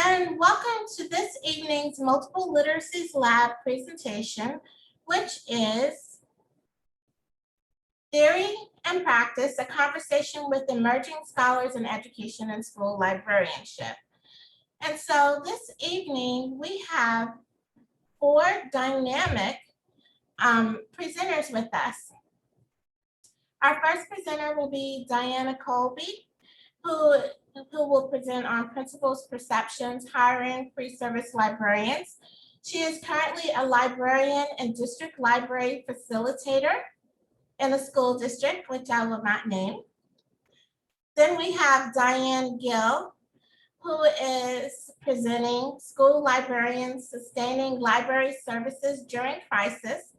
and welcome to this evening's Multiple Literacies Lab presentation, which is Theory and Practice, a conversation with emerging scholars in education and school librarianship. And so this evening, we have 4 dynamic presenters with us. Our first presenter will be Diana Colby, who will present on principals, perceptions, hiring pre-service librarians. She is currently a librarian and district library facilitator in a school district, which I will not name. Then we have Diane Gill, who is presenting School Librarians Sustaining Library Services During Crisis.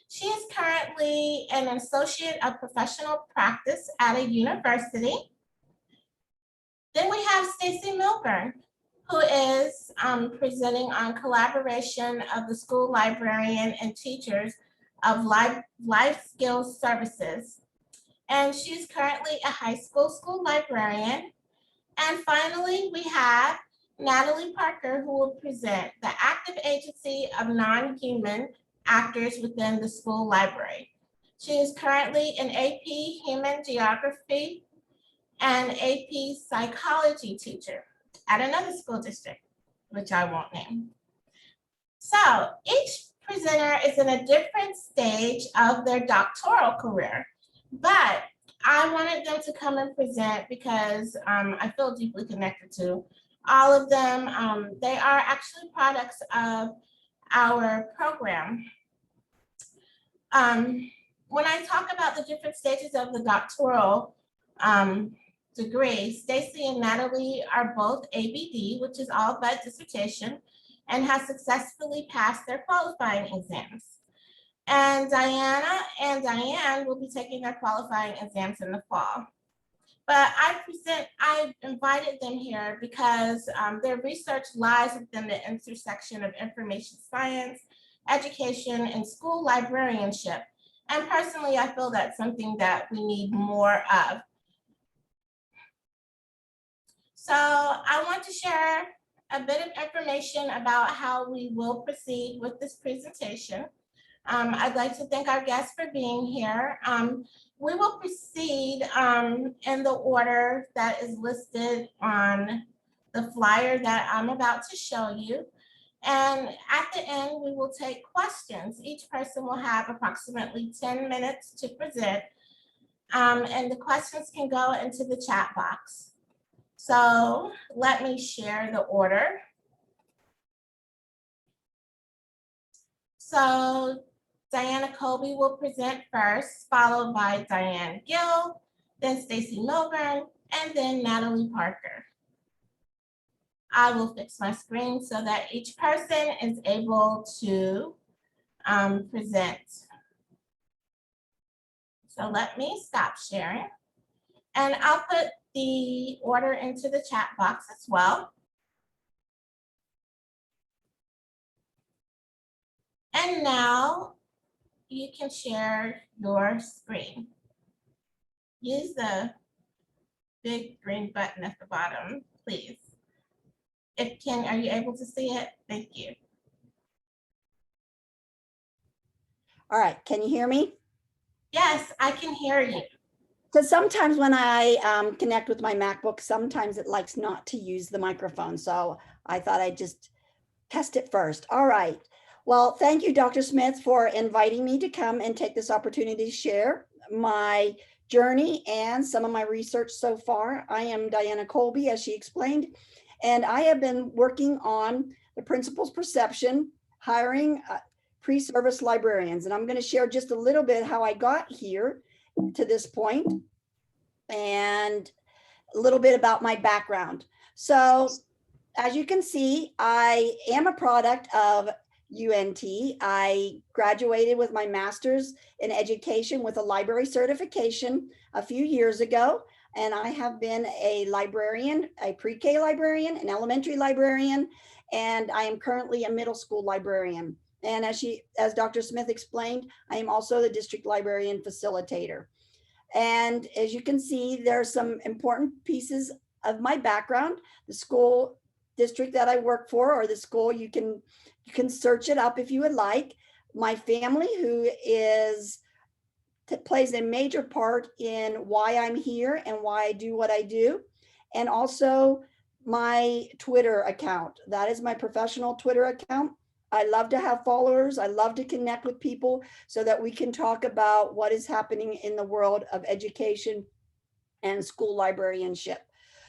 She is currently an associate of professional practice at a university. Then we have Stacie Milburn, who is presenting on collaboration of the school librarian and teachers of life skills services. And she's currently a high school librarian. And finally, we have Natalie Parker, who will present the active agency of non-human actors within the school library. She is currently an AP Human Geography and AP Psychology teacher at another school district, which I won't name. So each presenter is in a different stage of their doctoral career, but I wanted them to come and present because I feel deeply connected to all of them. They are actually products of our program. When I talk about the different stages of the doctoral degree, Stacie and Natalie are both ABD, which is all but dissertation, and have successfully passed their qualifying exams. And Diana and Diane will be taking their qualifying exams in the fall. But I invited them here because their research lies within the intersection of information science, education, and school librarianship. And personally, I feel that's something that we need more of. So I want to share a bit of information about how we will proceed with this presentation. I'd like to thank our guests for being here. We will proceed in the order that is listed on the flyer that I'm about to show you. And at the end, we will take questions. Each person will have approximately 10 minutes to present. And the questions can go into the chat box. So let me share the order. So Diana Colby will present first, followed by Diane Gill, then Stacie Milburn, and then Natalie Parker. I will fix my screen so that each person is able to present. So let me stop sharing. And I'll put the order into the chat box as well. And now you can share your screen. Use the big green button at the bottom, please. Are you able to see it? Thank you. All right, can you hear me? Yes, I can hear you. Because sometimes when I connect with my MacBook, sometimes it likes not to use the microphone. So I thought I'd just test it first. All right. Well, thank you, Dr. Smith, for inviting me to come and take this opportunity to share my journey and some of my research so far. I am Diana Colby, as she explained, and I have been working on the principal's perception, hiring pre-service librarians. And I'm going to share just a little bit how I got here to this point and a little bit about my background. So as you can see, I am a product of UNT. I graduated with my master's in education with a library certification a few years ago. And I have been a librarian, a pre-K librarian, an elementary librarian, and I am currently a middle school librarian. And as Dr. Smith explained, I am also the district librarian facilitator. And as you can see, there are some important pieces of my background. The school district that I work for or the school, you can search it up if you would like. My family, who plays a major part in why I'm here and why I do what I do. And also my Twitter account. That is my professional Twitter account. I love to have followers. I love to connect with people so that we can talk about what is happening in the world of education and school librarianship.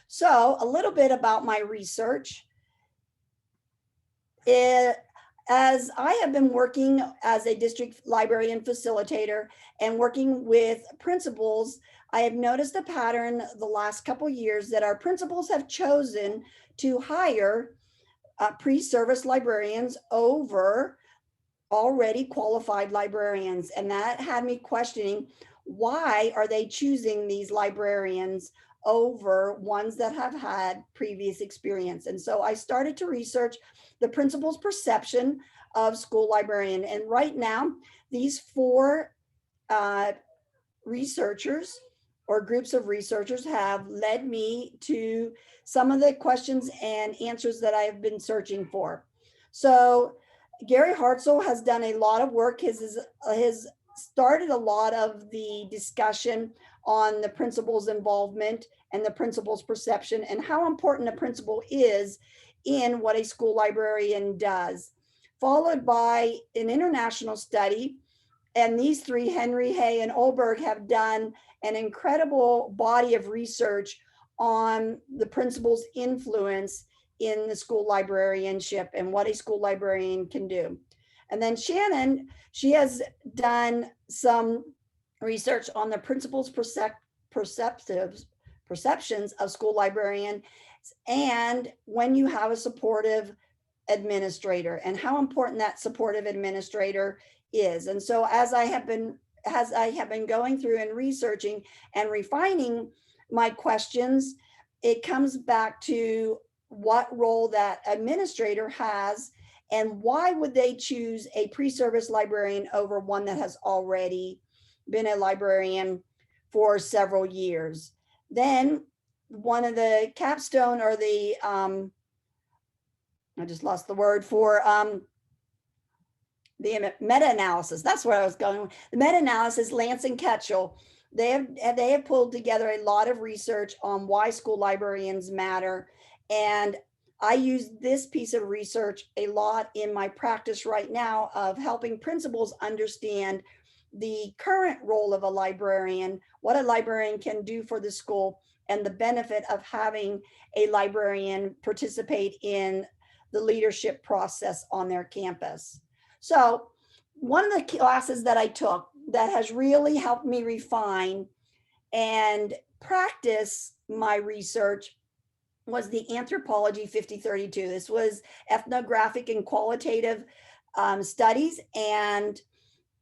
So a little bit about my research. As I have been working as a district librarian facilitator and working with principals, I have noticed a pattern the last couple of years that our principals have chosen to hire pre-service librarians over already qualified librarians. And that had me questioning, why are they choosing these librarians over ones that have had previous experience? And so I started to research the principal's perception of school librarian. And right now, these 4 researchers or groups of researchers have led me to some of the questions and answers that I have been searching for. So Gary Hartzell has done a lot of work. His started a lot of the discussion on the principal's involvement and the principal's perception and how important a principal is in what a school librarian does, followed by an international study. And these 3, Henry, Hay, and Olberg, have done an incredible body of research on the principal's influence in the school librarianship and what a school librarian can do. And then Shannon, she has done some research on the principal's perceptions of school librarian and when you have a supportive administrator and how important that supportive administrator is. And so as I have been going through and researching and refining my questions, it comes back to what role that administrator has and why would they choose a pre-service librarian over one that has already been a librarian for several years. Then one of the capstone or the, I just lost the word for, the meta-analysis, that's where I was going. The meta-analysis, Lance and Ketchell, they have pulled together a lot of research on why school librarians matter. And I use this piece of research a lot in my practice right now of helping principals understand the current role of a librarian, what a librarian can do for the school, and the benefit of having a librarian participate in the leadership process on their campus. So one of the classes that I took that has really helped me refine and practice my research was the Anthropology 5032. This was ethnographic and qualitative studies. And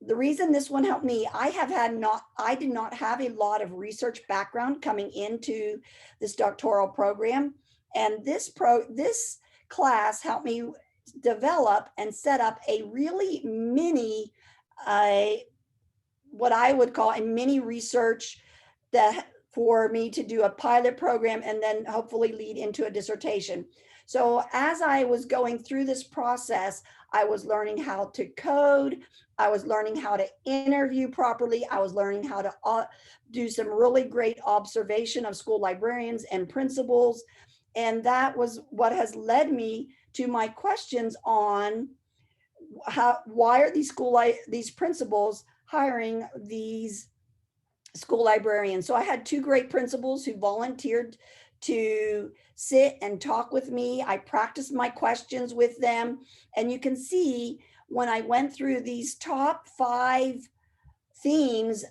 the reason this one helped me, I did not have a lot of research background coming into this doctoral program. And this class helped me develop and set up a really mini, what I would call a mini research that for me to do a pilot program and then hopefully lead into a dissertation. So as I was going through this process, I was learning how to code, I was learning how to interview properly, I was learning how to do some really great observation of school librarians and principals. And that was what has led me to my questions on why are these principals hiring these school librarians. So I had 2 great principals who volunteered to sit and talk with me. I practiced my questions with them. And you can see when I went through these top 5 themes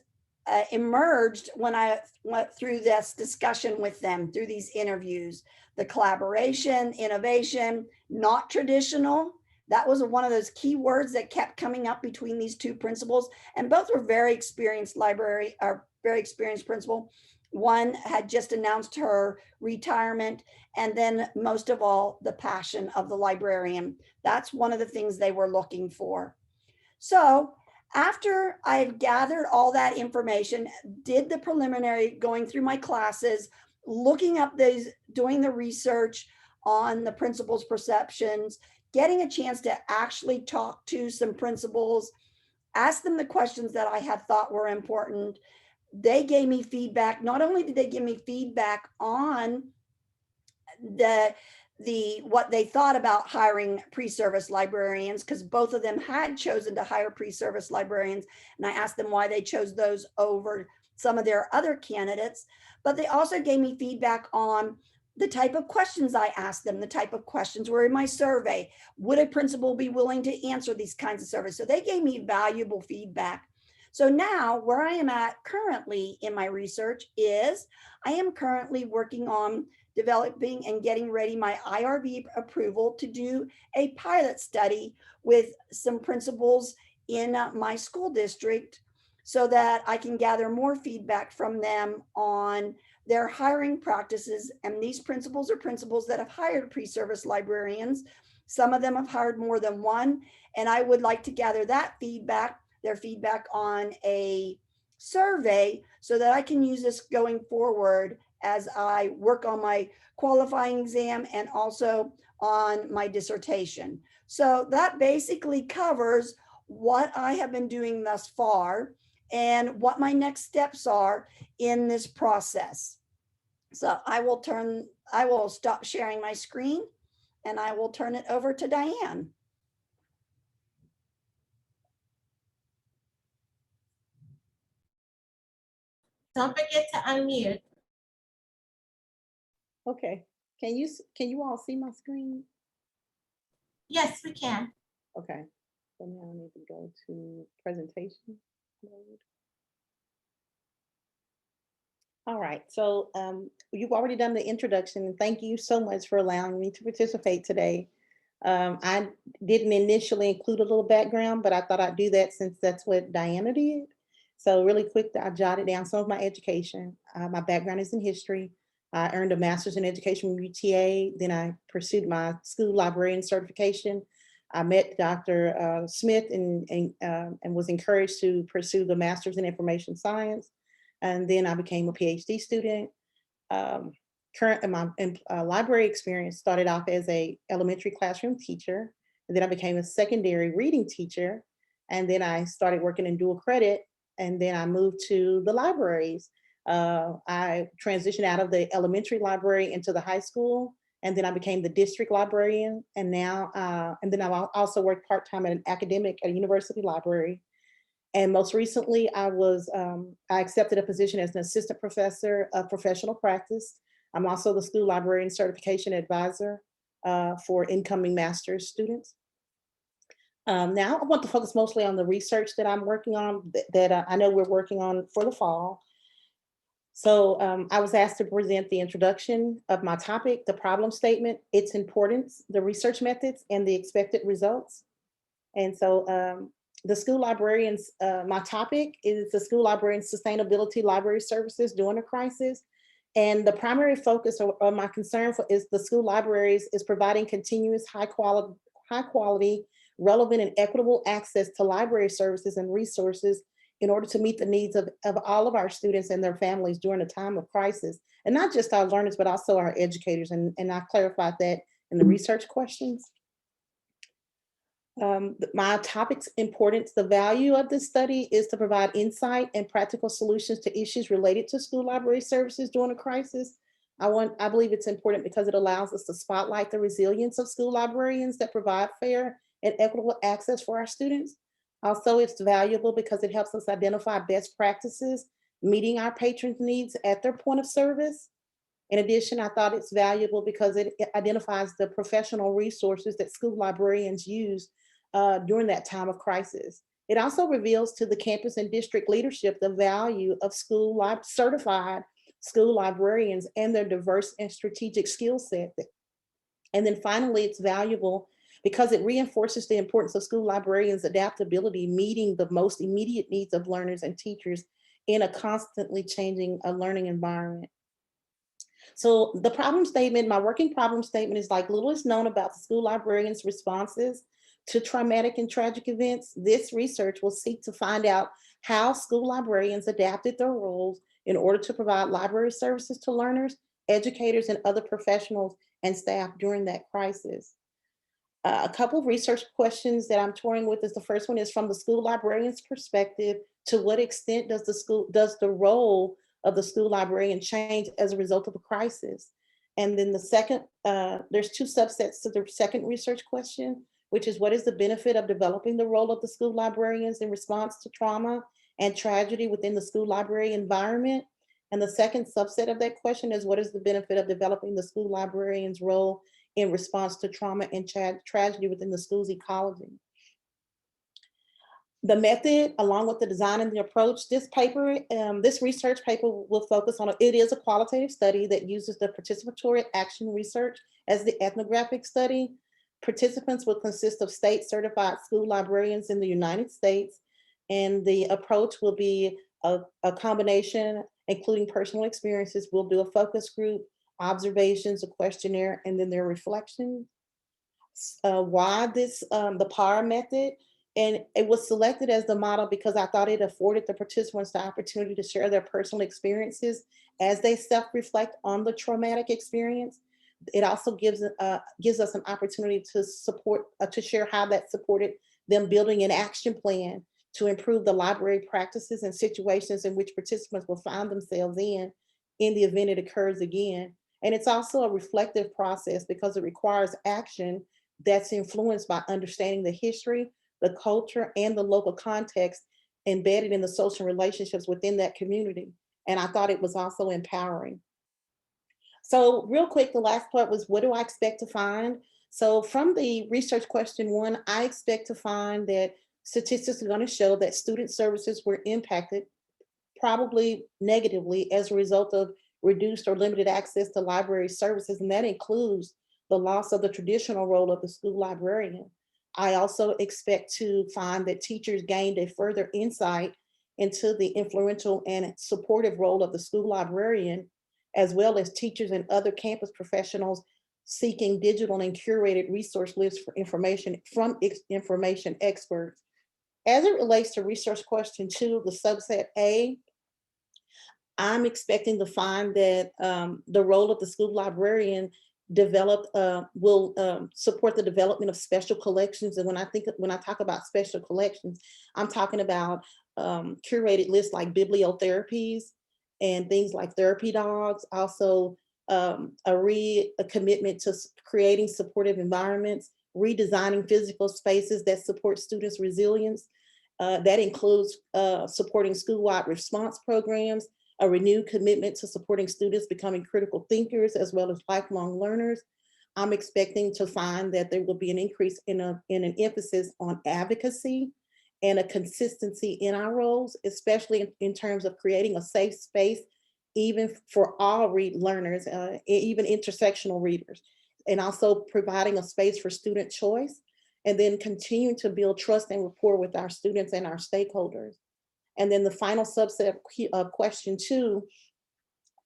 emerged when I went through this discussion with them, through these interviews: the collaboration, innovation, not traditional. That was one of those key words that kept coming up between these 2 principals. And both were very experienced very experienced principal. One had just announced her retirement. And then most of all, the passion of the librarian. That's one of the things they were looking for. So after I've gathered all that information, did the preliminary, going through my classes, looking up these, doing the research on the principals' perceptions, getting a chance to actually talk to some principals, ask them the questions that I had thought were important. They gave me feedback. Not only did they give me feedback on what they thought about hiring pre-service librarians, because both of them had chosen to hire pre-service librarians, and I asked them why they chose those over some of their other candidates. But they also gave me feedback on the type of questions I asked them, the type of questions were in my survey. Would a principal be willing to answer these kinds of surveys? So they gave me valuable feedback. So now where I am at currently in my research is I am currently working on developing and getting ready my IRB approval to do a pilot study with some principals in my school district so that I can gather more feedback from them on their hiring practices. And these principals are principals that have hired pre-service librarians. Some of them have hired more than one. And I would like to gather that feedback, their feedback on a survey, so that I can use this going forward as I work on my qualifying exam and also on my dissertation. So that basically covers what I have been doing thus far and what my next steps are in this process. So I will stop sharing my screen and I will turn it over to Diane. Don't forget to unmute. Okay, can you all see my screen? Yes, we can. Okay, so now I need to go to presentation mode. All right, so you've already done the introduction, and thank you so much for allowing me to participate today. I didn't initially include a little background, but I thought I'd do that since that's what Diana did. So really quick, I jotted down some of my education. My background is in history. I earned a master's in education from UTA. Then I pursued my school librarian certification. I met Dr. Smith and was encouraged to pursue the master's in information science. And then I became a PhD student. My library experience started off as a elementary classroom teacher. And then I became a secondary reading teacher. And then I started working in dual credit. And then I moved to the libraries. I transitioned out of the elementary library into the high school, and then I became the district librarian. And now, and then I also worked part-time at an academic at a university library. And most recently, I accepted a position as an assistant professor of professional practice. I'm also the school librarian certification advisor for incoming master's students. Now I want to focus mostly on the research that I'm working on, that I know we're working on for the fall. So I was asked to present the introduction of my topic, the problem statement, its importance, the research methods, and the expected results. And so the school librarians, my topic is the school librarian sustainability library services during a crisis. And the primary focus of my concern is the school libraries is providing continuous high quality, relevant and equitable access to library services and resources in order to meet the needs of all of our students and their families during a time of crisis. And not just our learners, but also our educators. And I clarified that in the research questions. My topic's importance, the value of this study is to provide insight and practical solutions to issues related to school library services during a crisis. I believe it's important because it allows us to spotlight the resilience of school librarians that provide fair and equitable access for our students. Also, it's valuable because it helps us identify best practices, meeting our patrons' needs at their point of service. In addition, I thought it's valuable because it identifies the professional resources that school librarians use during that time of crisis. It also reveals to the campus and district leadership the value of certified school librarians and their diverse and strategic skill set. And then finally, it's valuable because it reinforces the importance of school librarians' adaptability, meeting the most immediate needs of learners and teachers in a constantly changing learning environment. So the problem statement, my working problem statement is like little is known about the school librarians' responses to traumatic and tragic events. This research will seek to find out how school librarians adapted their roles in order to provide library services to learners, educators, and other professionals and staff during that crisis. A couple of research questions that I'm touring with is the first one is from the school librarian's perspective. To what extent does the role of the school librarian change as a result of a crisis? And then the second, there's two subsets to the second research question, which is what is the benefit of developing the role of the school librarians in response to trauma and tragedy within the school library environment? And the second subset of that question is what is the benefit of developing the school librarian's role in response to trauma and tragedy within the school's ecology? The method, along with the design and the approach, this research paper will focus on, it is a qualitative study that uses the Participatory Action Research as the ethnographic study. Participants will consist of state certified school librarians in the United States, and the approach will be a combination, including personal experiences. We'll do a focus group, observations, a questionnaire, and then their reflections. Why the PAR method? And it was selected as the model because I thought it afforded the participants the opportunity to share their personal experiences as they self-reflect on the traumatic experience. It also gives us an opportunity to share how that supported them building an action plan to improve the library practices and situations in which participants will find themselves in the event it occurs again. And it's also a reflective process because it requires action that's influenced by understanding the history, the culture, and the local context embedded in the social relationships within that community. And I thought it was also empowering. So real quick, the last part was, what do I expect to find? So from the research question 1, I expect to find that statistics are going to show that student services were impacted, probably negatively, as a result of reduced or limited access to library services. And that includes the loss of the traditional role of the school librarian. I also expect to find that teachers gained a further insight into the influential and supportive role of the school librarian, as well as teachers and other campus professionals seeking digital and curated resource lists for information from information experts. As it relates to research question 2, the subset A, I'm expecting to find that the role of the school librarian will support the development of special collections. And when I talk about special collections, I'm talking about curated lists like bibliotherapies and things like therapy dogs. Also, a commitment to creating supportive environments, redesigning physical spaces that support students' resilience. That includes supporting school-wide response programs, a renewed commitment to supporting students becoming critical thinkers as well as lifelong learners. I'm expecting to find that there will be an increase in an emphasis on advocacy and a consistency in our roles, especially in terms of creating a safe space, even for all learners, even intersectional readers, and also providing a space for student choice, and then continuing to build trust and rapport with our students and our stakeholders. And then the final subset of question 2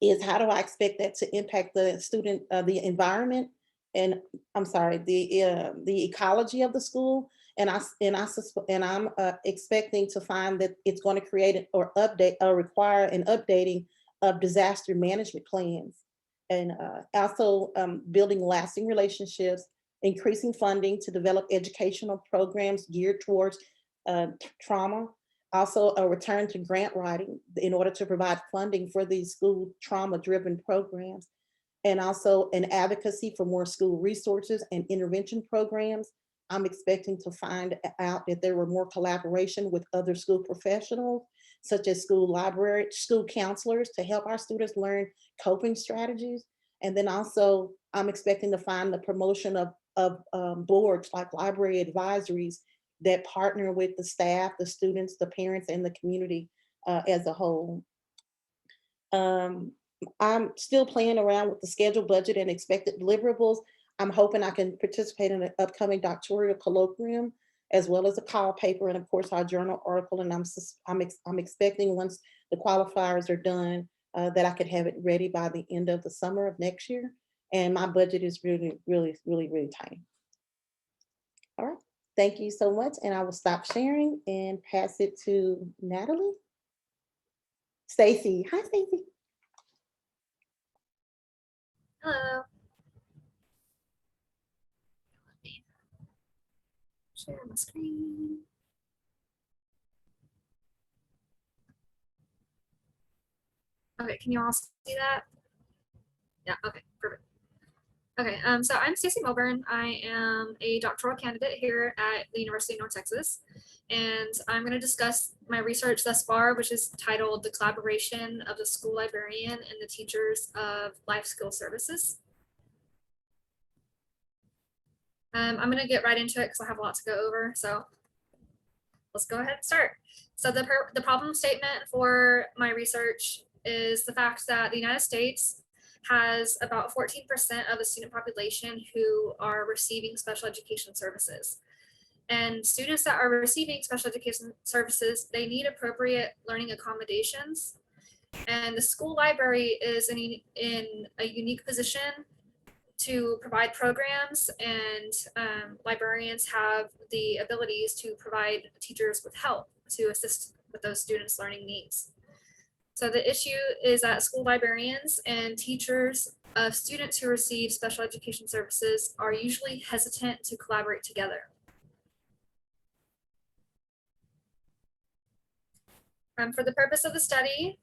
is, how do I expect that to impact the student, the environment, and the ecology of the school? And I'm expecting to find that it's going to create or require an updating of disaster management plans, and also building lasting relationships, increasing funding to develop educational programs geared towards trauma. Also, a return to grant writing in order to provide funding for these school trauma-driven programs, and also an advocacy for more school resources and intervention programs. I'm expecting to find out that there were more collaboration with other school professionals, such as school counselors, to help our students learn coping strategies. And then also, I'm expecting to find the promotion of boards like library advisories that partner with the staff, the students, the parents, and the community as a whole. I'm still playing around with the schedule, budget, and expected deliverables. I'm hoping I can participate in an upcoming doctoral colloquium, as well as a call paper, and of course our journal article. And I'm expecting, once the qualifiers are done, that I could have it ready by the end of the summer of next year. And my budget is really, really, really, really tight. All right. Thank you so much. And I will stop sharing and pass it to Natalie. Stacie. Hi, Stacie. Hello. share my screen. Okay, can you all see that? Yeah, okay, perfect. Okay, so I'm Stacie Milburn. I am a doctoral candidate here at the University of North Texas, and I'm going to discuss my research thus far, which is titled The Collaboration of the School Librarian and the Teachers of Life Skill Services. I'm going to get right into it because I have a lot to go over, so let's go ahead and start. So the problem statement for my research is the fact that the United States has about 14% of the student population who are receiving special education services. And students that are receiving special education services, they need appropriate learning accommodations. And the school library is in a unique position to provide programs, and librarians have the abilities to provide teachers with help to assist with those students' learning needs. So the issue is that school librarians and teachers of students who receive special education services are usually hesitant to collaborate together. For the purpose of the study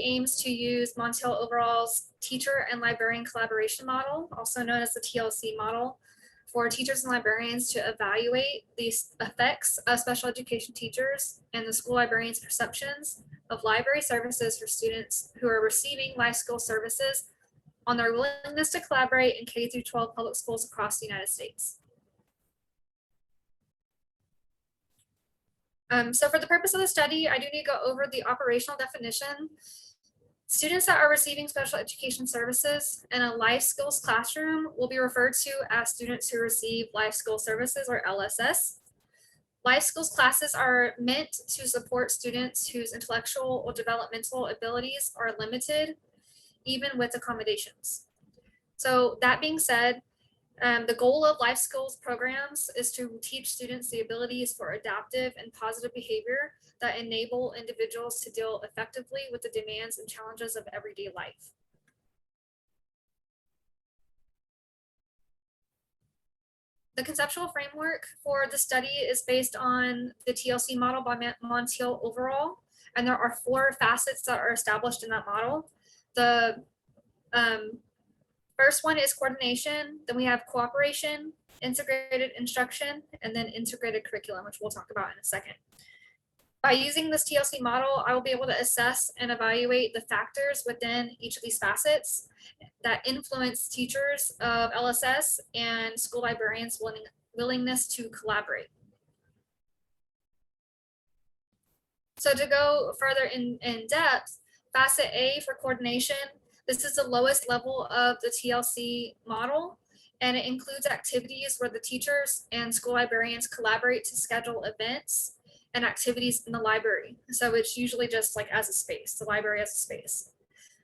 aims to use Montiel Overall's teacher and librarian collaboration model, also known as the TLC model, for teachers and librarians to evaluate the effects of special education teachers and the school librarians' perceptions of library services for students who are receiving life skill services on their willingness to collaborate in K-12 public schools across the United States. So for the purpose of the study, I do need to go over the operational definition. Students that are receiving special education services in a life skills classroom will be referred to as students who receive life skill services, or LSS. Life skills classes are meant to support students whose intellectual or developmental abilities are limited, even with accommodations. So that being said, the goal of life skills programs is to teach students the abilities for adaptive and positive behavior that enable individuals to deal effectively with the demands and challenges of everyday life. The conceptual framework for the study is based on the TLC model by Montiel Overall, and there are 4 facets that are established in that model. The first one is coordination, then we have cooperation, integrated instruction, and then integrated curriculum, which we'll talk about in a second. By using this TLC model, I will be able to assess and evaluate the factors within each of these facets that influence teachers of LSS and school librarians' willingness to collaborate. So to go further in depth, facet A for coordination, this is the lowest level of the TLC model, and it includes activities where the teachers and school librarians collaborate to schedule events and activities in the library. So it's usually just like as a space, the library as a space.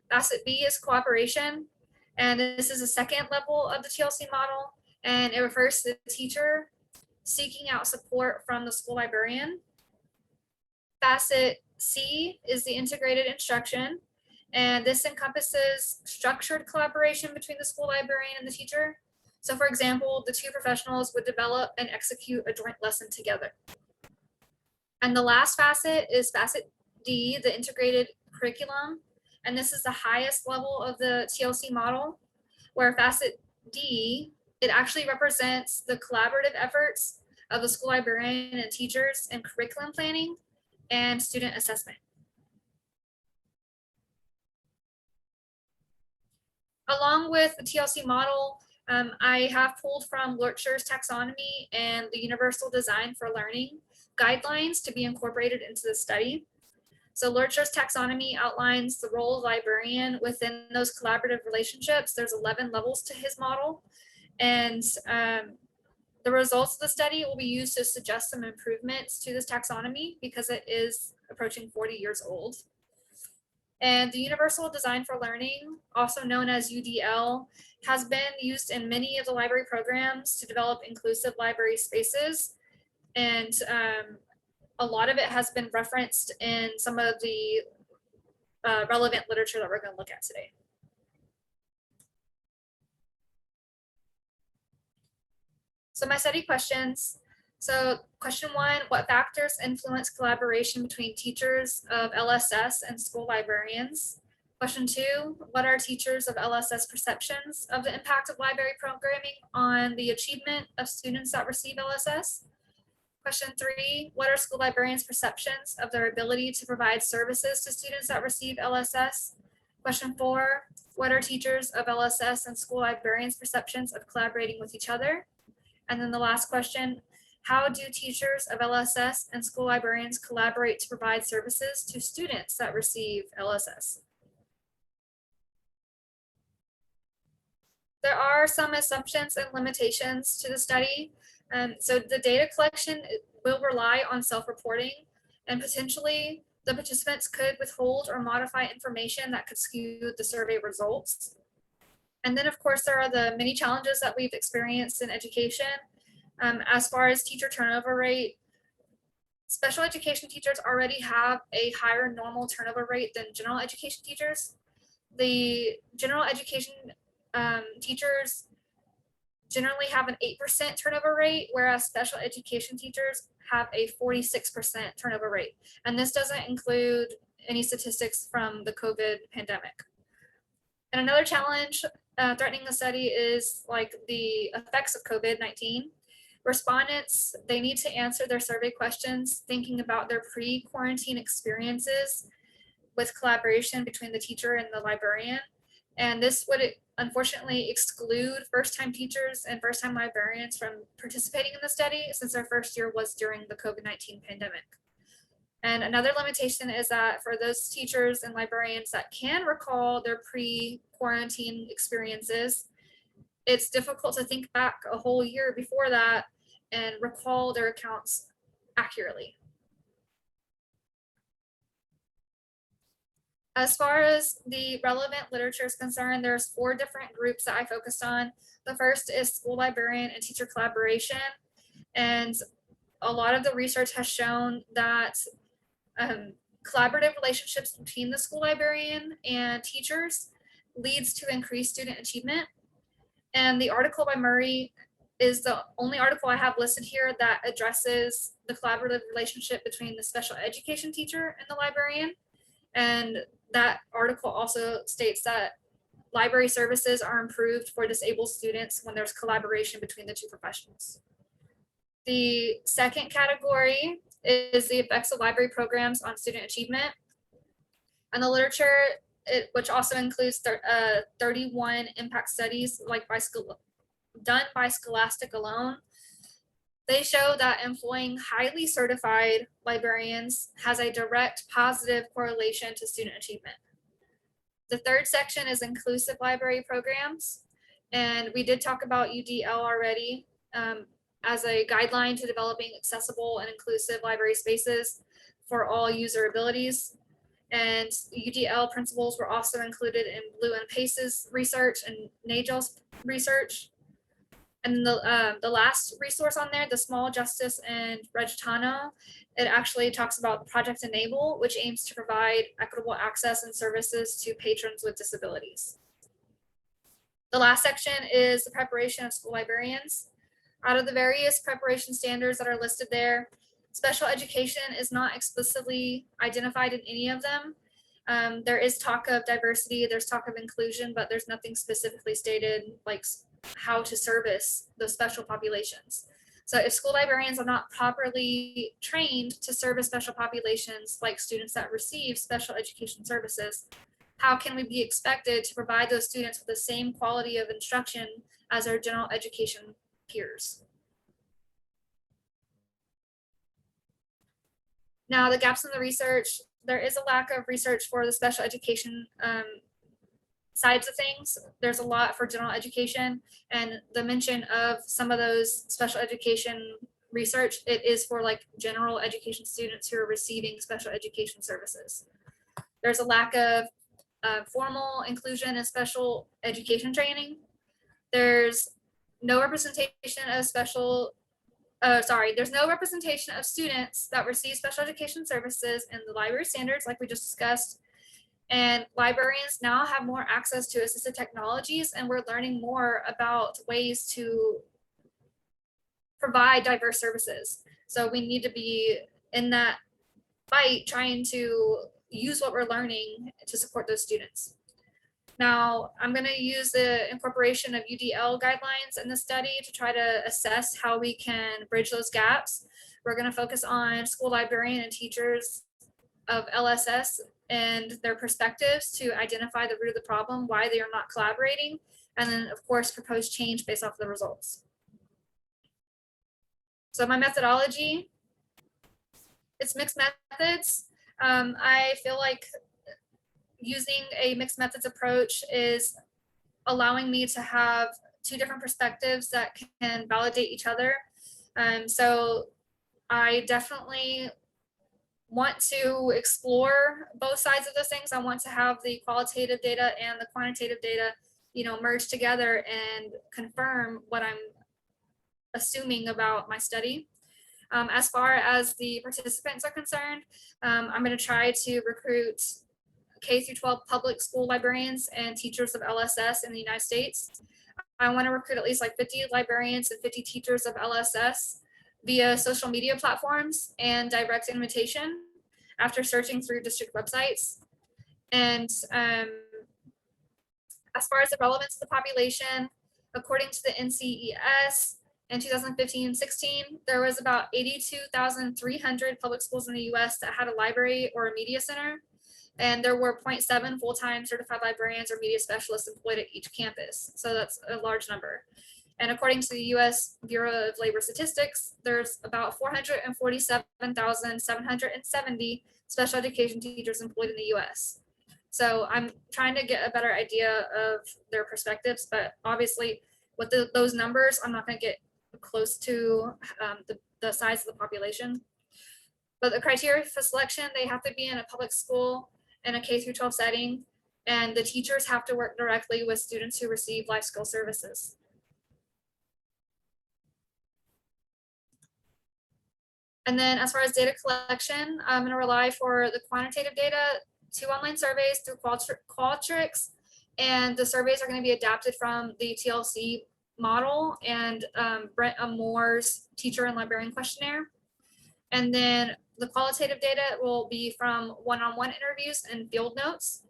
Facet B is cooperation, and this is the second level of the TLC model, and it refers to the teacher seeking out support from the school librarian. Facet C is the integrated instruction, and this encompasses structured collaboration between the school librarian and the teacher. So for example, the 2 professionals would develop and execute a joint lesson together. And the last facet is facet D, the integrated curriculum. And this is the highest level of the TLC model, where facet D, it actually represents the collaborative efforts of the school librarian and teachers in curriculum planning and student assessment. Along with the TLC model, I have pulled from Leuchter's taxonomy and the Universal Design for Learning guidelines to be incorporated into the study. So Leuchter's taxonomy outlines the role of librarian within those collaborative relationships. There's 11 levels to his model, and the results of the study will be used to suggest some improvements to this taxonomy because it is approaching 40 years old. And the Universal Design for Learning, also known as UDL, has been used in many of the library programs to develop inclusive library spaces. And a lot of it has been referenced in some of the relevant literature that we're going to look at today. So my study questions, So question 1, what factors influence collaboration between teachers of LSS and school librarians? Question 2, what are teachers of LSS perceptions of the impact of library programming on the achievement of students that receive LSS? Question 3, what are school librarians' perceptions of their ability to provide services to students that receive LSS? Question 4, what are teachers of LSS and school librarians' perceptions of collaborating with each other? And then the last question, how do teachers of LSS and school librarians collaborate to provide services to students that receive LSS? There are some assumptions and limitations to the study. So the data collection will rely on self-reporting, and potentially the participants could withhold or modify information that could skew the survey results. And then of course, there are the many challenges that we've experienced in education. As far as teacher turnover rate, special education teachers already have a higher normal turnover rate than general education teachers. The general education teachers generally have an 8% turnover rate, whereas special education teachers have a 46% turnover rate. And this doesn't include any statistics from the COVID pandemic. And another challenge threatening the study is like the effects of COVID-19. Respondents, they need to answer their survey questions thinking about their pre-quarantine experiences with collaboration between the teacher and the librarian. And this would unfortunately exclude first-time teachers and first-time librarians from participating in the study since their first year was during the COVID-19 pandemic. And another limitation is that for those teachers and librarians that can recall their pre-quarantine experiences, it's difficult to think back a whole year before that and recall their accounts accurately. As far as the relevant literature is concerned, there's 4 different groups that I focused on. The first is school librarian and teacher collaboration. And a lot of the research has shown that collaborative relationships between the school librarian and teachers leads to increased student achievement. And the article by Murray is the only article I have listed here that addresses the collaborative relationship between the special education teacher and the librarian. And that article also states that library services are improved for disabled students when there's collaboration between the 2 professionals. The second category is the effects of library programs on student achievement. And the literature, which also includes 31 impact studies done by Scholastic alone, they show that employing highly certified librarians has a direct positive correlation to student achievement. The third section is inclusive library programs. And we did talk about UDL already as a guideline to developing accessible and inclusive library spaces for all user abilities. And UDL principles were also included in Blue and Pace's research and Nagel's research. And the last resource on there, the Small Justice and Regitano, it actually talks about Project Enable, which aims to provide equitable access and services to patrons with disabilities. The last section is the preparation of school librarians. Out of the various preparation standards that are listed there, special education is not explicitly identified in any of them. There is talk of diversity, there's talk of inclusion, but there's nothing specifically stated like how to service those special populations. So if school librarians are not properly trained to service special populations like students that receive special education services, how can we be expected to provide those students with the same quality of instruction as our general education peers? Now, the gaps in the research, there is a lack of research for the special education sides of things. There's a lot for general education, and the mention of some of those special education research, it is for like general education students who are receiving special education services. There's a lack of formal inclusion in special education training. There's no representation of there's no representation of students that receive special education services in the library standards like we just discussed. And librarians now have more access to assistive technologies, and we're learning more about ways to provide diverse services. So we need to be in that fight trying to use what we're learning to support those students. Now, I'm going to use the incorporation of UDL guidelines in the study to try to assess how we can bridge those gaps. We're going to focus on school librarian and teachers of LSS and their perspectives to identify the root of the problem, why they are not collaborating, and then of course propose change based off of the results. So my methodology, it's mixed methods. I feel like using a mixed methods approach is allowing me to have two different perspectives that can validate each other. So I definitely want to explore both sides of those things. I want to have the qualitative data and the quantitative data, merge together and confirm what I'm assuming about my study. As far as the participants are concerned, I'm going to try to recruit K through 12 public school librarians and teachers of LSS in the United States. I want to recruit at least like 50 librarians and 50 teachers of LSS via social media platforms and direct invitation after searching through district websites. And as far as the relevance of the population, according to the NCES in 2015-16, there was about 82,300 public schools in the US that had a library or a media center. And there were 0.7 full-time certified librarians or media specialists employed at each campus. So that's a large number. And according to the US Bureau of Labor Statistics, there's about 447,770 special education teachers employed in the US. So I'm trying to get a better idea of their perspectives, but obviously with those numbers, I'm not going to get close to the size of the population. But the criteria for selection, they have to be in a public school in a K through 12 setting, and the teachers have to work directly with students who receive life skill services. And then as far as data collection, I'm going to rely for the quantitative data, 2 online surveys through Qualtrics, and the surveys are going to be adapted from the TLC model and Brent Moore's teacher and librarian questionnaire. And then the qualitative data will be from one-on-one interviews and field notes.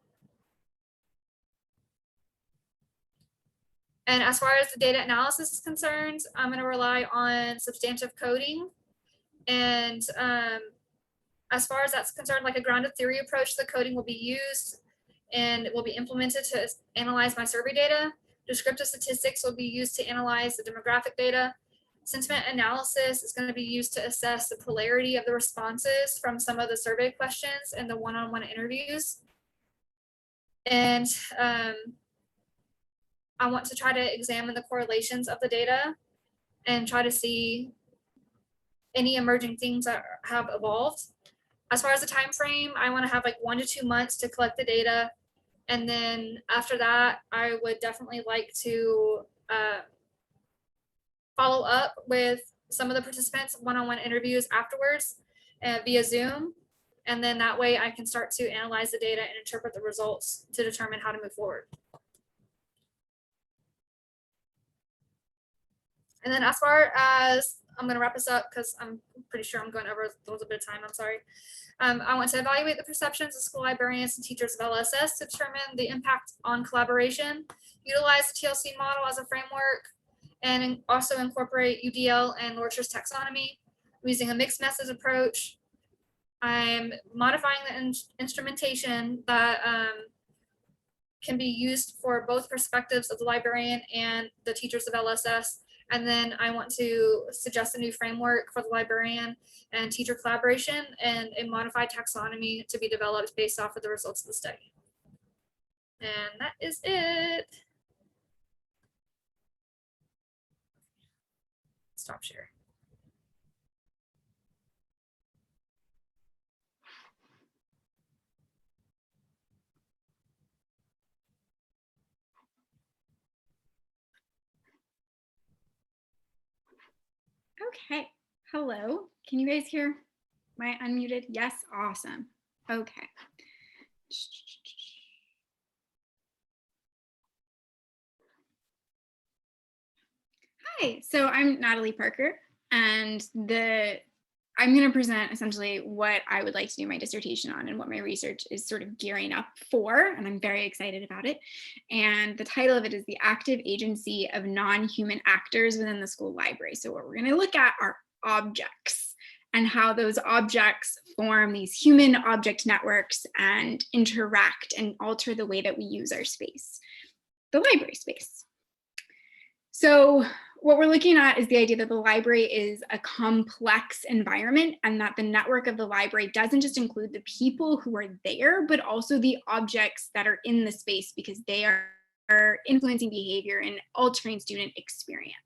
And as far as the data analysis is concerned, I'm going to rely on substantive coding. And as far as that's concerned, like a grounded theory approach, the coding will be used and it will be implemented to analyze my survey data. Descriptive statistics will be used to analyze the demographic data. Sentiment analysis is going to be used to assess the polarity of the responses from some of the survey questions and the one-on-one interviews. And I want to try to examine the correlations of the data and try to see any emerging things that have evolved. As far as the time frame, I want to have like 1 to 2 months to collect the data. And then after that, I would definitely like to follow up with some of the participants, one-on-one interviews afterwards via Zoom. And then that way I can start to analyze the data and interpret the results to determine how to move forward. And then as far as, I'm going to wrap this up because I'm pretty sure I'm going over a little bit of time, I'm sorry. I want to evaluate the perceptions of school librarians and teachers of LSS to determine the impact on collaboration, utilize the TLC model as a framework, and also incorporate UDL and Lorcher's taxonomy. I'm using a mixed methods approach. I'm modifying the instrumentation that can be used for both perspectives of the librarian and the teachers of LSS. And then I want to suggest a new framework for the librarian and teacher collaboration and a modified taxonomy to be developed based off of the results of the study. And that is it. Stop share. Okay, hello. Can you guys hear? Am I unmuted? Yes, awesome. Okay. Hi, so I'm Natalie Parker. And I'm going to present essentially what I would like to do my dissertation on and what my research is sort of gearing up for, and I'm very excited about it. And the title of it is The Active Agency of Non-Human Actors Within the School Library. So what we're going to look at are objects and how those objects form these human object networks and interact and alter the way that we use our space, the library space. So what we're looking at is the idea that the library is a complex environment and that the network of the library doesn't just include the people who are there, but also the objects that are in the space because they are influencing behavior and altering student experience.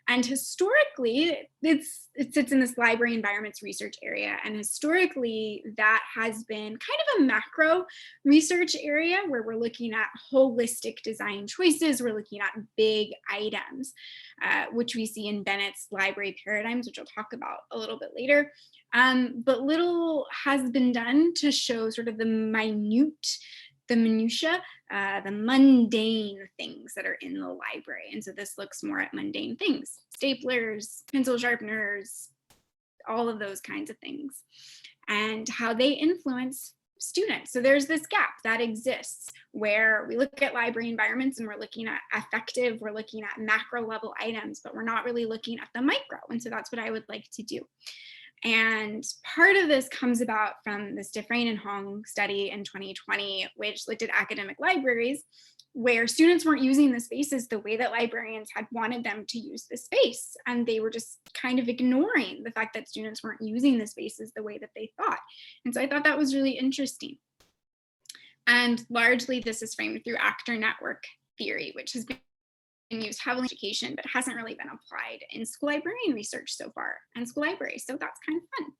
And historically, it sits in this library environments research area. And historically, that has been kind of a macro research area where we're looking at holistic design choices. We're looking at big items, which we see in Bennett's library paradigms, which I'll talk about a little bit later. But little has been done to show sort of the minutia, the mundane things that are in the library. And so this looks more at mundane things, staplers, pencil sharpeners, all of those kinds of things, and how they influence students. So there's this gap that exists where we look at library environments and we're looking at affective, we're looking at macro level items, but we're not really looking at the micro. And so that's what I would like to do. And part of this comes about from this Dufresne and Hong study in 2020, which looked at academic libraries where students weren't using the spaces the way that librarians had wanted them to use the space. And they were just kind of ignoring the fact that students weren't using the spaces the way that they thought. And so I thought that was really interesting. And largely this is framed through actor network theory, which has been used heavily in education, but hasn't really been applied in school librarian research so far and school libraries. So that's kind of fun.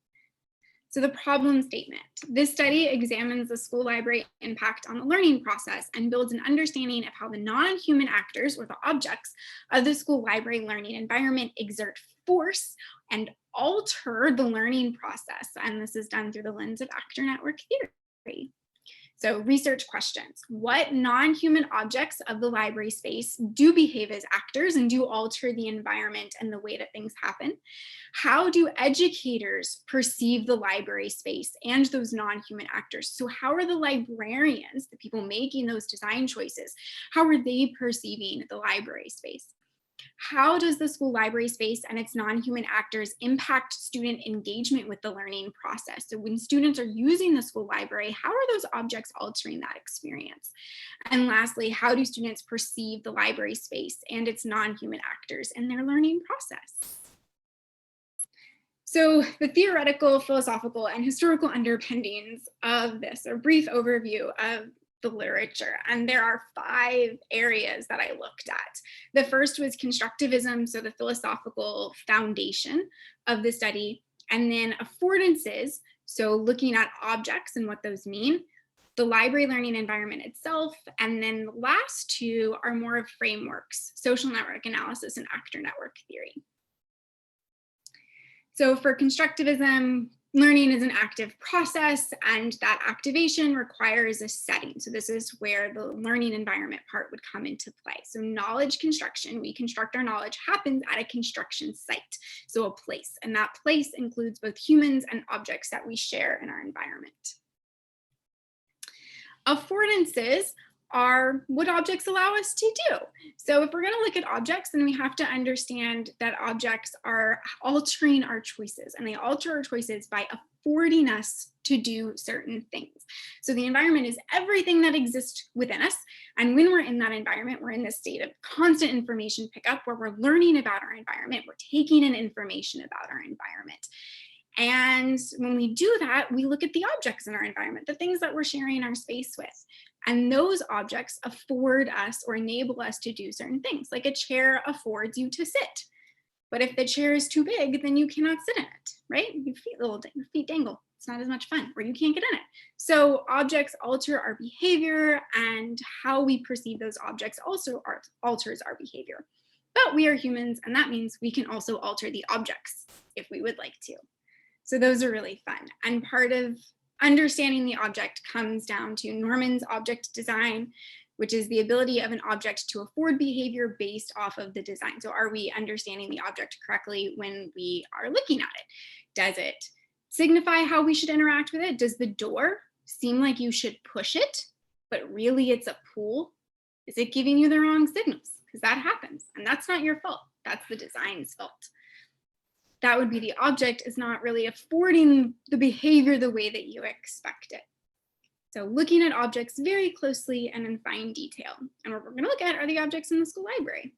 So the problem statement. This study examines the school library impact on the learning process and builds an understanding of how the non-human actors or the objects of the school library learning environment exert force and alter the learning process. And this is done through the lens of actor network theory. So research questions. What non-human objects of the library space do behave as actors and do alter the environment and the way that things happen? How do educators perceive the library space and those non-human actors? So how are the librarians, the people making those design choices, how are they perceiving the library space? How does the school library space and its non-human actors impact student engagement with the learning process? So when students are using the school library, how are those objects altering that experience? And lastly, how do students perceive the library space and its non-human actors in their learning process? So the theoretical, philosophical, and historical underpinnings of this, a brief overview of the literature, and there are 5 areas that I looked at. The first was constructivism, so the philosophical foundation of the study, and then affordances, so looking at objects and what those mean, the library learning environment itself, and then the last 2 are more of frameworks, social network analysis and actor network theory. So for constructivism, learning is an active process, and that activation requires a setting. So this is where the learning environment part would come into play. So knowledge construction, we construct our knowledge, happens at a construction site, so a place. And that place includes both humans and objects that we share in our environment. Affordances are what objects allow us to do. So if we're going to look at objects, then we have to understand that objects are altering our choices, and they alter our choices by affording us to do certain things. So the environment is everything that exists within us. And when we're in that environment, we're in this state of constant information pickup where we're learning about our environment, we're taking in information about our environment. And when we do that, we look at the objects in our environment, the things that we're sharing our space with. And those objects afford us or enable us to do certain things, like a chair affords you to sit. But if the chair is too big, then you cannot sit in it, right? Your feet dangle. It's not as much fun, or you can't get in it. So objects alter our behavior, and how we perceive those objects also alters our behavior. But we are humans, and that means we can also alter the objects if we would like to. So those are really fun. And part of understanding the object comes down to Norman's object design. which is the ability of an object to afford behavior based off of the design. So are we understanding the object correctly when we are looking at it? Does it signify how we should interact with it? Does the door seem like you should push it, but really it's a pull? Is it giving you the wrong signals? Because that happens, and that's not your fault. That's the design's fault. That would be the object is not really affording the behavior the way that you expect it. So looking at objects very closely and in fine detail. And what we're going to look at are the objects in the school library.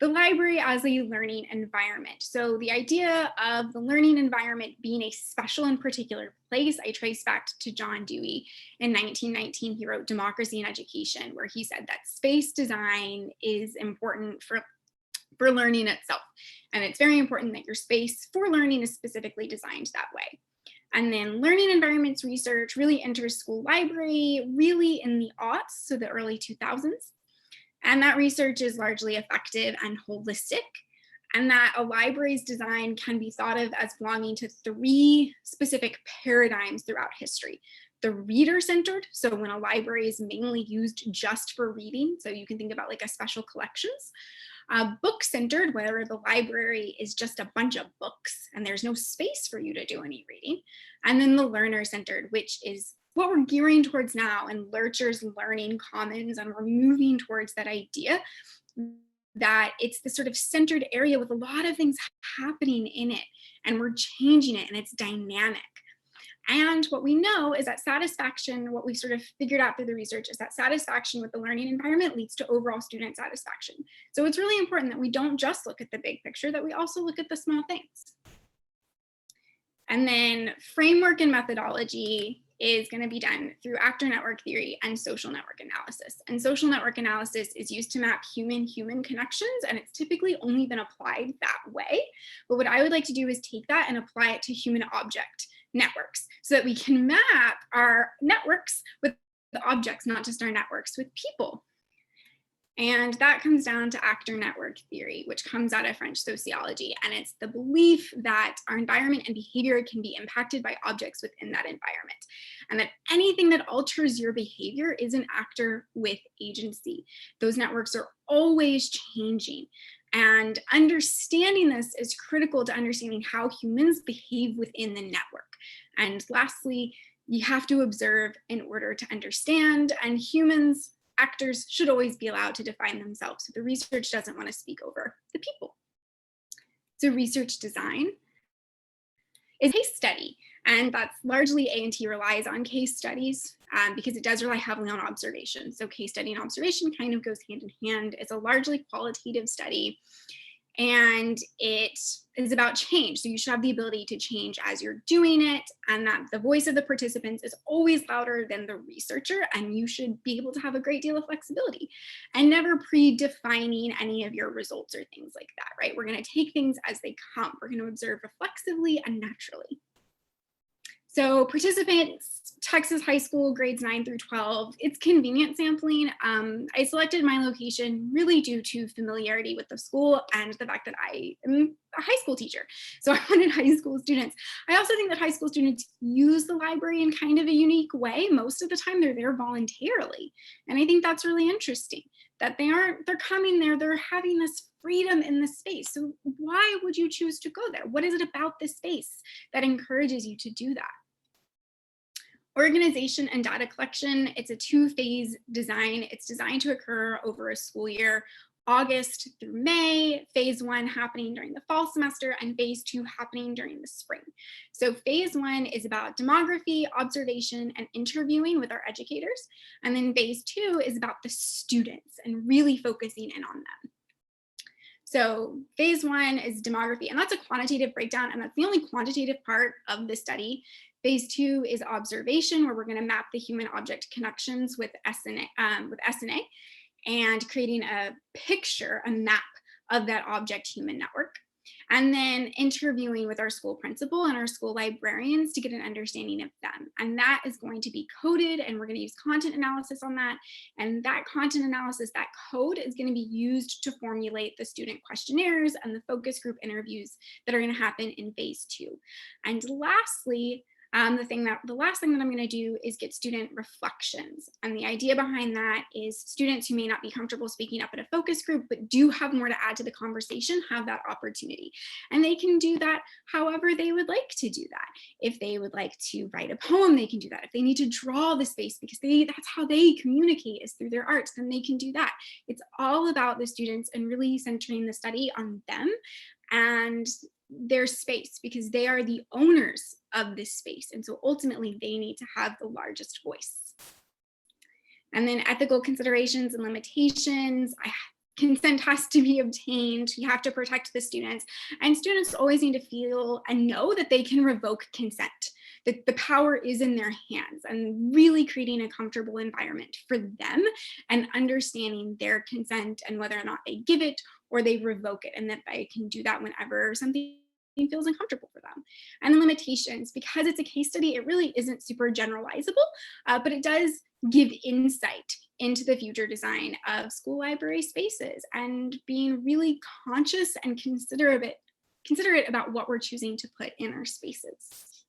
The library as a learning environment. So the idea of the learning environment being a special and particular place, I trace back to John Dewey. In 1919, he wrote Democracy in Education, where he said that space design is important for learning itself. And it's very important that your space for learning is specifically designed that way. And then learning environments research really enters school library really in the aughts, so the early 2000s. And that research is largely effective and holistic, and that a library's design can be thought of as belonging to 3 specific paradigms throughout history. The reader-centered, so when a library is mainly used just for reading, so you can think about like a special collections. Book-centered, where the library is just a bunch of books and there's no space for you to do any reading. And then the learner-centered, which is what we're gearing towards now in Lurcher's learning commons, and we're moving towards that idea that it's the sort of centered area with a lot of things happening in it, and we're changing it and it's dynamic. And what we know is that satisfaction, what we sort of figured out through the research, is that satisfaction with the learning environment leads to overall student satisfaction. So it's really important that we don't just look at the big picture, that we also look at the small things. And then framework and methodology is going to be done through actor network theory and social network analysis. And social network analysis is used to map human-human connections, and it's typically only been applied that way. But what I would like to do is take that and apply it to human object networks so that we can map our networks with the objects, not just our networks with people. And that comes down to actor network theory, which comes out of French sociology. And it's the belief that our environment and behavior can be impacted by objects within that environment. And that anything that alters your behavior is an actor with agency. Those networks are always changing. And understanding this is critical to understanding how humans behave within the network. And lastly, you have to observe in order to understand, and humans, actors, should always be allowed to define themselves. So the research doesn't want to speak over the people. So research design is a case study, and that's largely A&T relies on case studies because it does rely heavily on observation. So case study and observation kind of goes hand in hand. It's a largely qualitative study, and it is about change. So you should have the ability to change as you're doing it, and that the voice of the participants is always louder than the researcher, and you should be able to have a great deal of flexibility and never predefining any of your results or things like that, right? We're going to take things as they come. We're going to observe reflexively and naturally. So participants, Texas high school, grades 9 through 12, it's convenient sampling. I selected my location really due to familiarity with the school and the fact that I am a high school teacher. So I wanted high school students. I also think that high school students use the library in kind of a unique way. Most of the time they're there voluntarily. And I think that's really interesting, that they're coming there, they're having this freedom in the space. So why would you choose to go there? What is it about this space that encourages you to do that? Organization and data collection, it's a 2-phase design. It's designed to occur over a school year, August through May, phase 1 happening during the fall semester, and phase 2 happening during the spring. So phase 1 is about demography, observation, and interviewing with our educators. And then phase 2 is about the students and really focusing in on them. So phase 1 is demography, and that's a quantitative breakdown, and that's the only quantitative part of the study. Phase 2 is observation, where we're going to map the human object connections with SNA, and creating a picture, a map of that object human network. And then interviewing with our school principal and our school librarians to get an understanding of them. And that is going to be coded, and we're going to use content analysis on that. And that content analysis, that code, is going to be used to formulate the student questionnaires and the focus group interviews that are going to happen in phase 2. And lastly, The last thing that I'm going to do is get student reflections. And the idea behind that is students who may not be comfortable speaking up at a focus group, but do have more to add to the conversation, have that opportunity. And they can do that however they would like to do that. If they would like to write a poem, they can do that. If they need to draw the space because that's how they communicate, is through their arts, then they can do that. It's all about the students and really centering the study on them and their space, because they are the owners of this space. And so ultimately they need to have the largest voice. And then ethical considerations and limitations. Consent has to be obtained. You have to protect the students, and students always need to feel and know that they can revoke consent, that the power is in their hands, and really creating a comfortable environment for them and understanding their consent and whether or not they give it or they revoke it, and that they can do that whenever something feels uncomfortable for them. And the limitations, because it's a case study, it really isn't super generalizable, but it does give insight into the future design of school library spaces and being really conscious and considerate about what we're choosing to put in our spaces.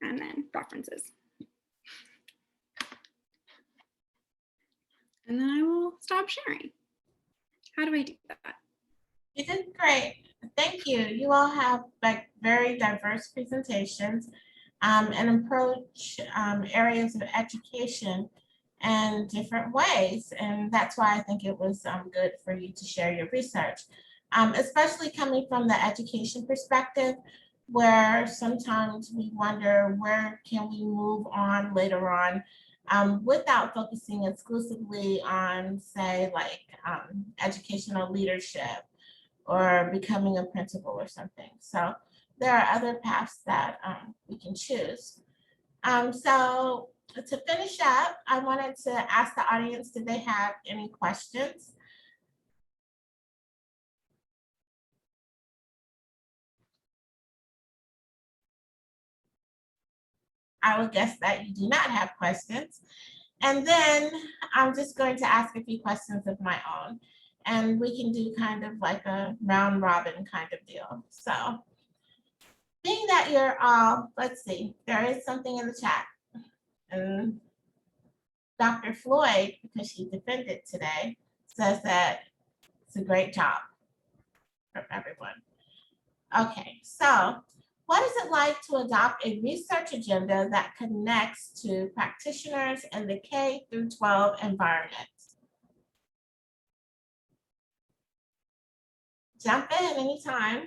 And then references. And then I will stop sharing. How do I do that? You did great. Thank you. You all have like very diverse presentations and approach areas of education in different ways. And that's why I think it was good for you to share your research, especially coming from the education perspective, where sometimes we wonder where can we move on later on without focusing exclusively on, say, like educational leadership or becoming a principal or something. So there are other paths that we can choose. So to finish up, I wanted to ask the audience, did they have any questions? I would guess that you do not have questions. And then I'm just going to ask a few questions of my own, and we can do kind of like a round robin kind of deal. So being that you're all, let's see, there is something in the chat. And Dr. Floyd, because she defended today, says that it's a great job from everyone. Okay, so what is it like to adopt a research agenda that connects to practitioners in the K through 12 environment? Jump in anytime.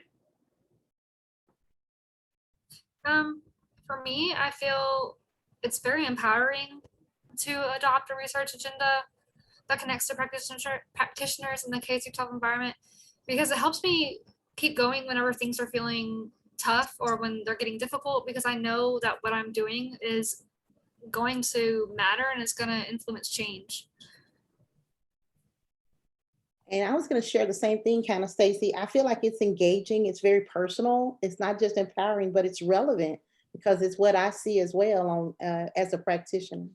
For me, I feel it's very empowering to adopt a research agenda that connects to practitioners in the K through 12 environment, because it helps me keep going whenever things are feeling tough or when they're getting difficult, because I know that what I'm doing is going to matter and it's going to influence change. And I was going to share the same thing, kind of, Stacie. I feel like it's engaging. It's very personal. It's not just empowering, but it's relevant because it's what I see as well on as a practitioner.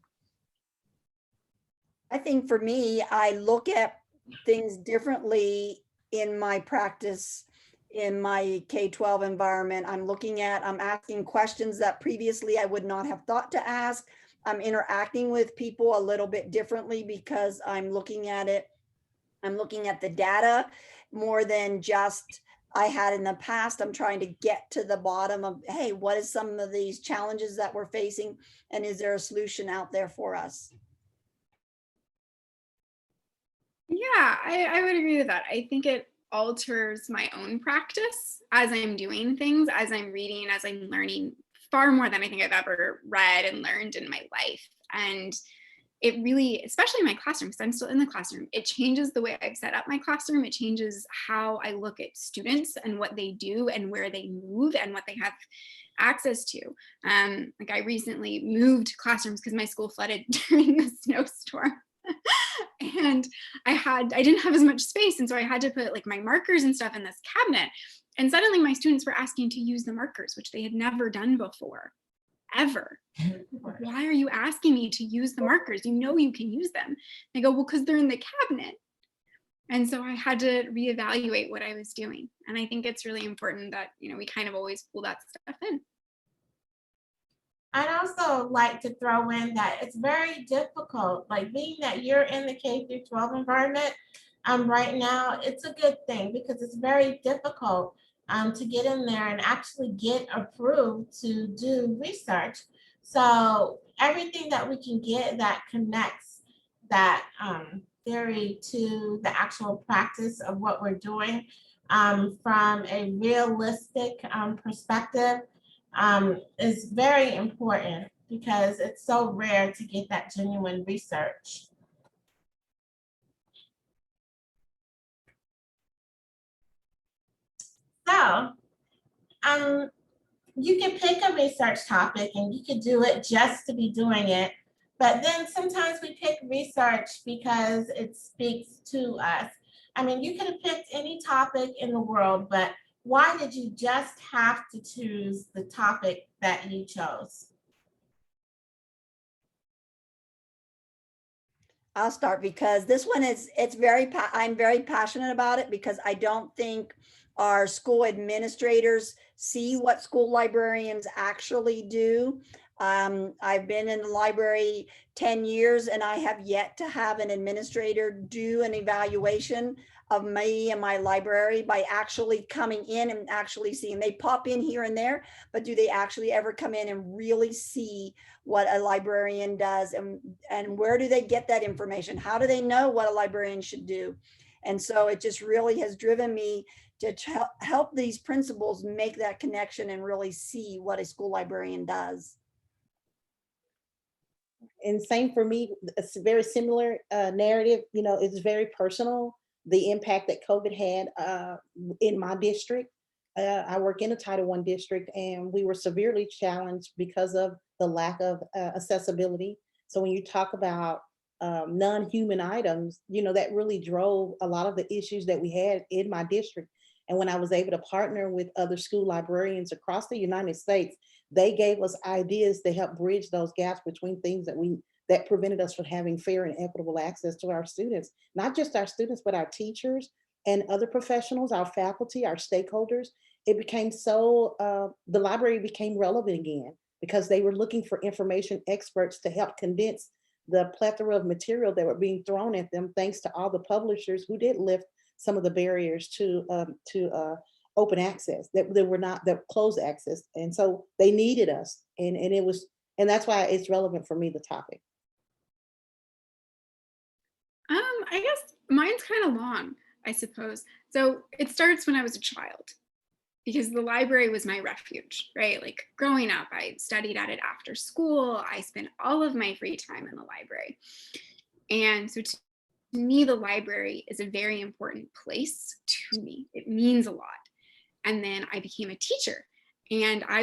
I think for me, I look at things differently in my practice in my K-12 environment. I'm asking questions that previously I would not have thought to ask. I'm interacting with people a little bit differently because I'm looking at the data more than just I had in the past. I'm trying to get to the bottom of, hey, what is some of these challenges that we're facing? And is there a solution out there for us? Yeah, I would agree with that. I think it alters my own practice as I'm doing things, as I'm reading, as I'm learning far more than I think I've ever read and learned in my life. And it really, especially in my classroom, because I'm still in the classroom, it changes the way I've set up my classroom. It changes how I look at students and what they do and where they move and what they have access to. Like I recently moved classrooms because my school flooded during the snowstorm. And I didn't have as much space. And so I had to put like my markers and stuff in this cabinet. And suddenly my students were asking to use the markers, which they had never done before, ever. Why are you asking me to use the markers? You know you can use them. They go, well, because they're in the cabinet. And so I had to reevaluate what I was doing. And I think it's really important that, we kind of always pull that stuff in. I'd also like to throw in that it's very difficult, like being that you're in the K through 12 environment right now, it's a good thing because it's very difficult to get in there and actually get approved to do research. So everything that we can get that connects that theory to the actual practice of what we're doing from a realistic perspective is very important because it's so rare to get that genuine research. So, you can pick a research topic and you could do it just to be doing it. But then sometimes we pick research because it speaks to us. I mean, you could have picked any topic in the world, but why did you just have to choose the topic that you chose? I'll start because this one is, I'm very passionate about it because I don't think our school administrators see what school librarians actually do. I've been in the library 10 years and I have yet to have an administrator do an evaluation of me and my library by actually coming in and actually seeing. They pop in here and there, but do they actually ever come in and really see what a librarian does, and where do they get that information? How do they know what a librarian should do? And so it just really has driven me to help these principals make that connection and really see what a school librarian does. And same for me, it's a very similar narrative. It's very personal, the impact that COVID had in my district. I work in a Title I district and we were severely challenged because of the lack of accessibility. So when you talk about non-human items, that really drove a lot of the issues that we had in my district. And when I was able to partner with other school librarians across the United States, they gave us ideas to help bridge those gaps between things that prevented us from having fair and equitable access to our students, not just our students, but our teachers and other professionals, our faculty, our stakeholders. It became the library became relevant again because they were looking for information experts to help condense the plethora of material that were being thrown at them, thanks to all the publishers who did lift some of the barriers to open access that closed access. And so they needed us. And that's why it's relevant for me, the topic. I guess mine's kind of long, I suppose. So it starts when I was a child, because the library was my refuge, right? Like growing up, I studied at it after school. I spent all of my free time in the library. And so to me, the library is a very important place to me. It means a lot. And then I became a teacher and I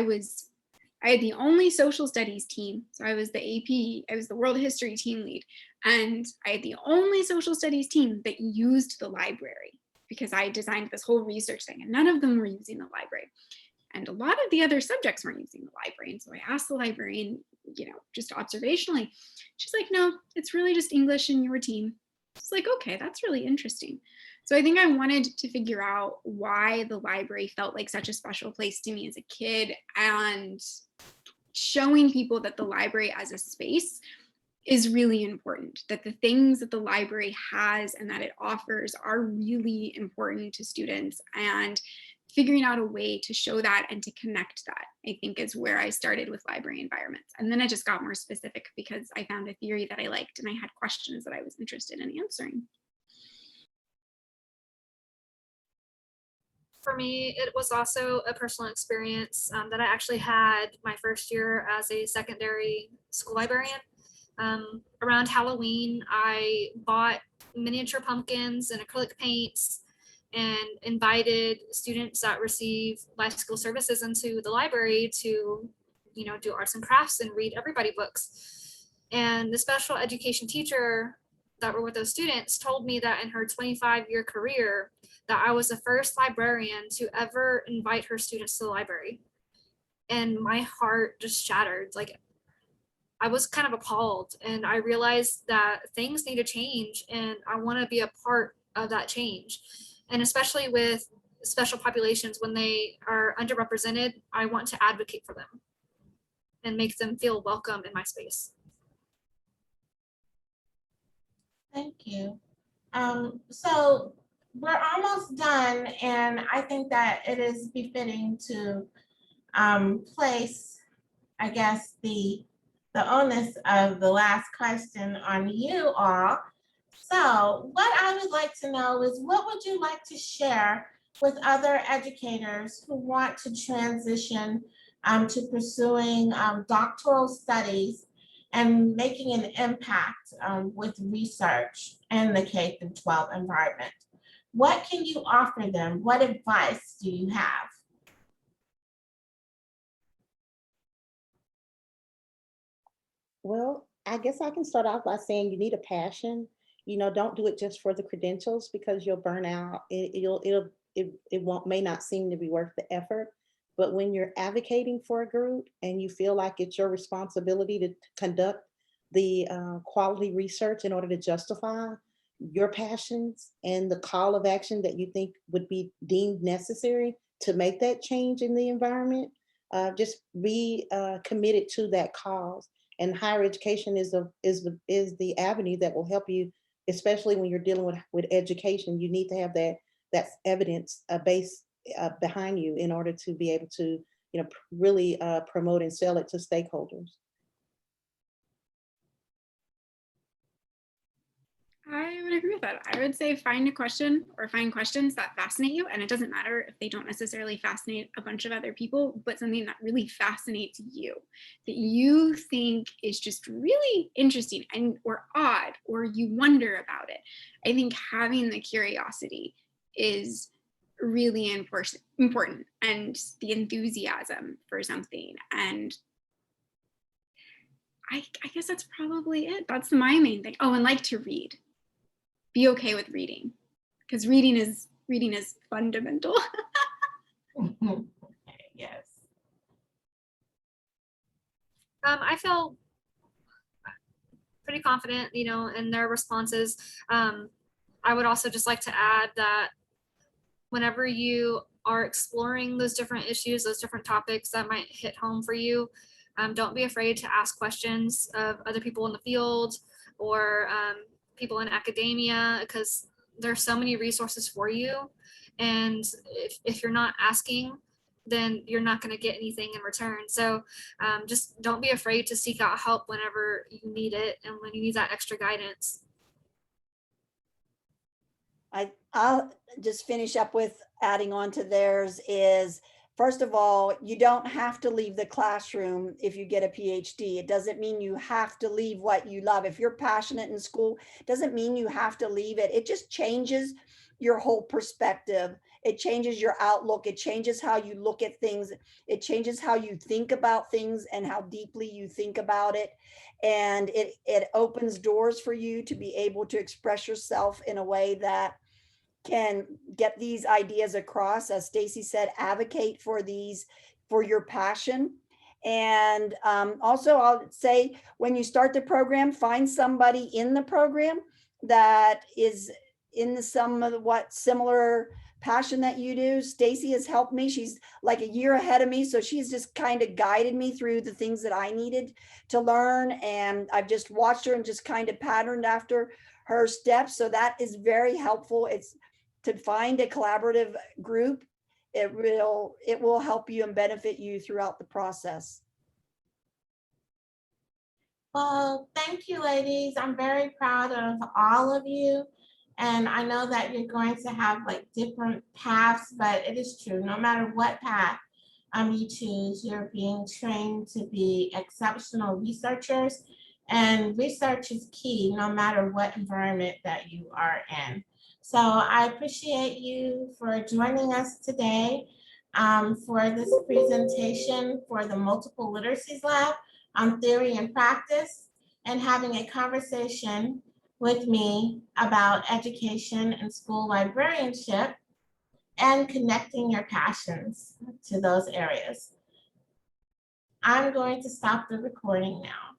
had the only social studies team. So I was the AP, I was the world history team lead. And I had the only social studies team that used the library because I designed this whole research thing and none of them were using the library. And a lot of the other subjects weren't using the library. And so I asked the librarian, just observationally, she's like, no, it's really just English in your team. It's like, okay, that's really interesting. So I think I wanted to figure out why the library felt like such a special place to me as a kid, and showing people that the library as a space is really important, that the things that the library has and that it offers are really important to students, and figuring out a way to show that and to connect that, I think, is where I started with library environments. And then I just got more specific because I found a theory that I liked and I had questions that I was interested in answering. For me, it was also a personal experience that I actually had my first year as a secondary school librarian. Around Halloween, I bought miniature pumpkins and acrylic paints and invited students that receive life skill services into the library to, do arts and crafts and read everybody books. And the special education teacher that were with those students told me that in her 25-year career, that I was the first librarian to ever invite her students to the library. And my heart just shattered. Like, I was kind of appalled, and I realized that things need to change and I want to be a part that change. And especially with special populations, when they are underrepresented, I want to advocate for them and make them feel welcome in my space. Thank you. So we're almost done, and I think that it is befitting to place, I guess, the onus of the last question on you all. So what I would like to know is, what would you like to share with other educators who want to transition to pursuing doctoral studies and making an impact with research in the K-12 environment? What can you offer them? What advice do you have? Well, I guess I can start off by saying you need a passion. You know, don't do it just for the credentials, because you'll burn out. It may not seem to be worth the effort. But when you're advocating for a group and you feel like it's your responsibility to conduct the quality research in order to justify your passions and the call of action that you think would be deemed necessary to make that change in the environment, just be committed to that cause. And higher education is the avenue that will help you, especially when you're dealing with education. You need to have that evidence base behind you in order to be able to, you know, really promote and sell it to stakeholders. I would agree with that. I would say find a question or find questions that fascinate you. And it doesn't matter if they don't necessarily fascinate a bunch of other people, but something that really fascinates you, that you think is just really interesting and or odd, or you wonder about it. I think having the curiosity is really important, and the enthusiasm for something. And I guess that's probably it. That's my main thing. Oh, and like to read. Be okay with reading, because reading is fundamental. Yes. I feel pretty confident, you know, in their responses. I would also just like to add that whenever you are exploring those different issues, those different topics that might hit home for you, don't be afraid to ask questions of other people in the field or people in academia, because there's so many resources for you. And if you're not asking, then you're not going to get anything in return. So just don't be afraid to seek out help whenever you need it and when you need that extra guidance. I'll just finish up with adding on to theirs is, first of all, you don't have to leave the classroom if you get a PhD. It doesn't mean you have to leave what you love. If you're passionate in school, it doesn't mean you have to leave it. It just changes your whole perspective. It changes your outlook. It changes how you look at things. It changes how you think about things and how deeply you think about it. And it opens doors for you to be able to express yourself in a way that can get these ideas across. As Stacie said, advocate for these, for your passion. And also I'll say, when you start the program, find somebody in the program that is in the somewhat similar passion that you do. Stacie has helped me. She's like a year ahead of me. So she's just kind of guided me through the things that I needed to learn. And I've just watched her and just kind of patterned after her steps. So that is very helpful. It's to find a collaborative group. It will help you and benefit you throughout the process. Well, thank you, ladies. I'm very proud of all of you. And I know that you're going to have like different paths, but it is true. No matter what path you choose, you're being trained to be exceptional researchers. And research is key, no matter what environment that you are in. So I appreciate you for joining us today for this presentation for the Multiple Literacies Lab on theory and practice, and having a conversation with me about education and school librarianship and connecting your passions to those areas. I'm going to stop the recording now.